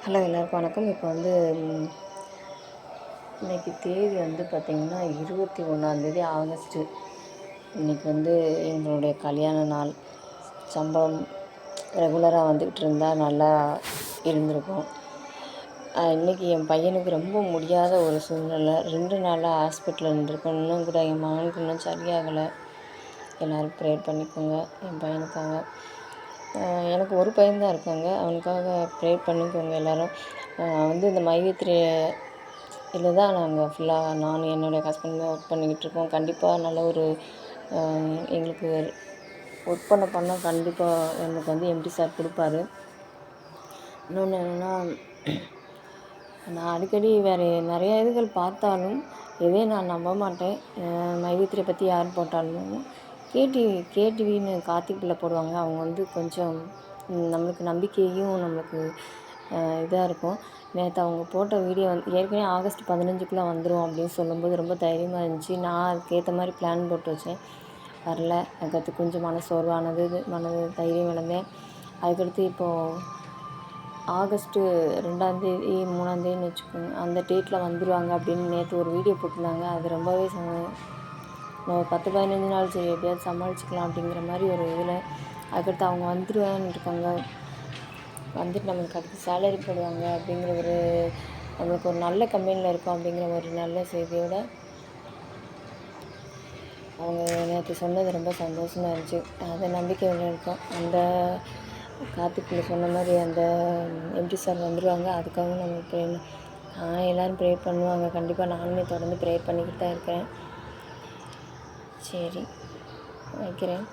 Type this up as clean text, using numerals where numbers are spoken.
Hello எல்லாருக்கும் வணக்கம். இப்போ இன்றைக்கி தேதி பார்த்திங்கன்னா 21 ஆகஸ்ட்டு. இன்றைக்கி எங்களுடைய கல்யாண நாள். சம்பளம் ரெகுலராக வந்துக்கிட்டு இருந்தால் நல்லா இருந்திருக்கும். இன்றைக்கி என் பையனுக்கு ரொம்ப முடியாத ஒரு சூழ்நிலை. 2 நாளாக ஹாஸ்பிட்டலில் இருந்திருக்கோம். இன்னும் கூட என் மகனுக்கு இன்னும் சரியாகலை. எல்லோரும் ப்ரேயர் பண்ணிக்கோங்க என் பையனுக்காக. எனக்கு ஒரு பையன்தான் இருக்காங்க. அவனுக்காக ப்ரேயர் பண்ணிக்கோங்க எல்லோரும். இந்த மையத்திரி இதில் தான் நாங்கள் ஃபுல்லாக நான் என்னுடைய ஹஸ்பண்ட் ஒர்க் பண்ணிக்கிட்டு இருக்கோம். கண்டிப்பாக நல்ல ஒரு எங்களுக்கு ஒர்க் பண்ண கண்டிப்பாக எனக்கு எம்டி சார் கொடுப்பாரு. இன்னொன்று என்னென்னா, நான் அடிக்கடி வேறு நிறைய இதுகள் பார்த்தாலும் எதையும் நான் நம்ப மாட்டேன். மையத்திரியை பற்றி யார் போட்டாலும் கேடிவின்னு கார்த்திகில் போடுவாங்க. அவங்க கொஞ்சம் நம்மளுக்கு நம்பிக்கையும் நம்மளுக்கு இதாக இருக்கும். நேற்று அவங்க போட்ட வீடியோ ஏற்கனவே ஆகஸ்ட் 15க்குள்ளே வந்துடும் அப்படின்னு சொல்லும்போது ரொம்ப தைரியமாக இருந்துச்சு. நான் அதுக்கேற்ற மாதிரி பிளான் போட்டு வச்சேன். வரல. அதுக்கடுத்து கொஞ்சம் மனசோர்வானது, தைரியம் இழந்தேன். அதுக்கடுத்து இப்போது ஆகஸ்ட்டு 2ஆந்தேதி 3ஆந்தேதின்னு வச்சுக்கோங்க, அந்த டேட்டில் வந்துடுவாங்க அப்படின்னு நேற்று ஒரு வீடியோ போட்டிருந்தாங்க. அது ரொம்பவே நம்ம 10-15 நாள் சரி எப்படியாவது சமாளிச்சுக்கலாம் அப்படிங்கிற மாதிரி ஒரு இதில். அதுக்கடுத்து அவங்க வந்துடுவேன்னு இருக்காங்க. வந்துட்டு நம்மளுக்கு அடுத்து சேலரி போடுவாங்க அப்படிங்கிற நம்மளுக்கு ஒரு நல்ல கம்பெனியில் இருக்கோம் அப்படிங்கிற ஒரு நல்ல செய்தியோடு அவங்க நேற்று சொன்னது ரொம்ப சந்தோஷமாக இருந்துச்சு. அதை நம்பிக்கையில் இருக்கோம். அந்த கார்த்திகில் சொன்ன மாதிரி அந்த எம்டி சார் வந்துடுவாங்க. அதுக்காக நம்ம எல்லோரும் ப்ரேயர் பண்ணுவாங்க. கண்டிப்பாக நானுமே தொடர்ந்து ப்ரேயர் பண்ணிக்கிட்டு தான் இருக்கிறேன். சரி, வைக்கிறேன்.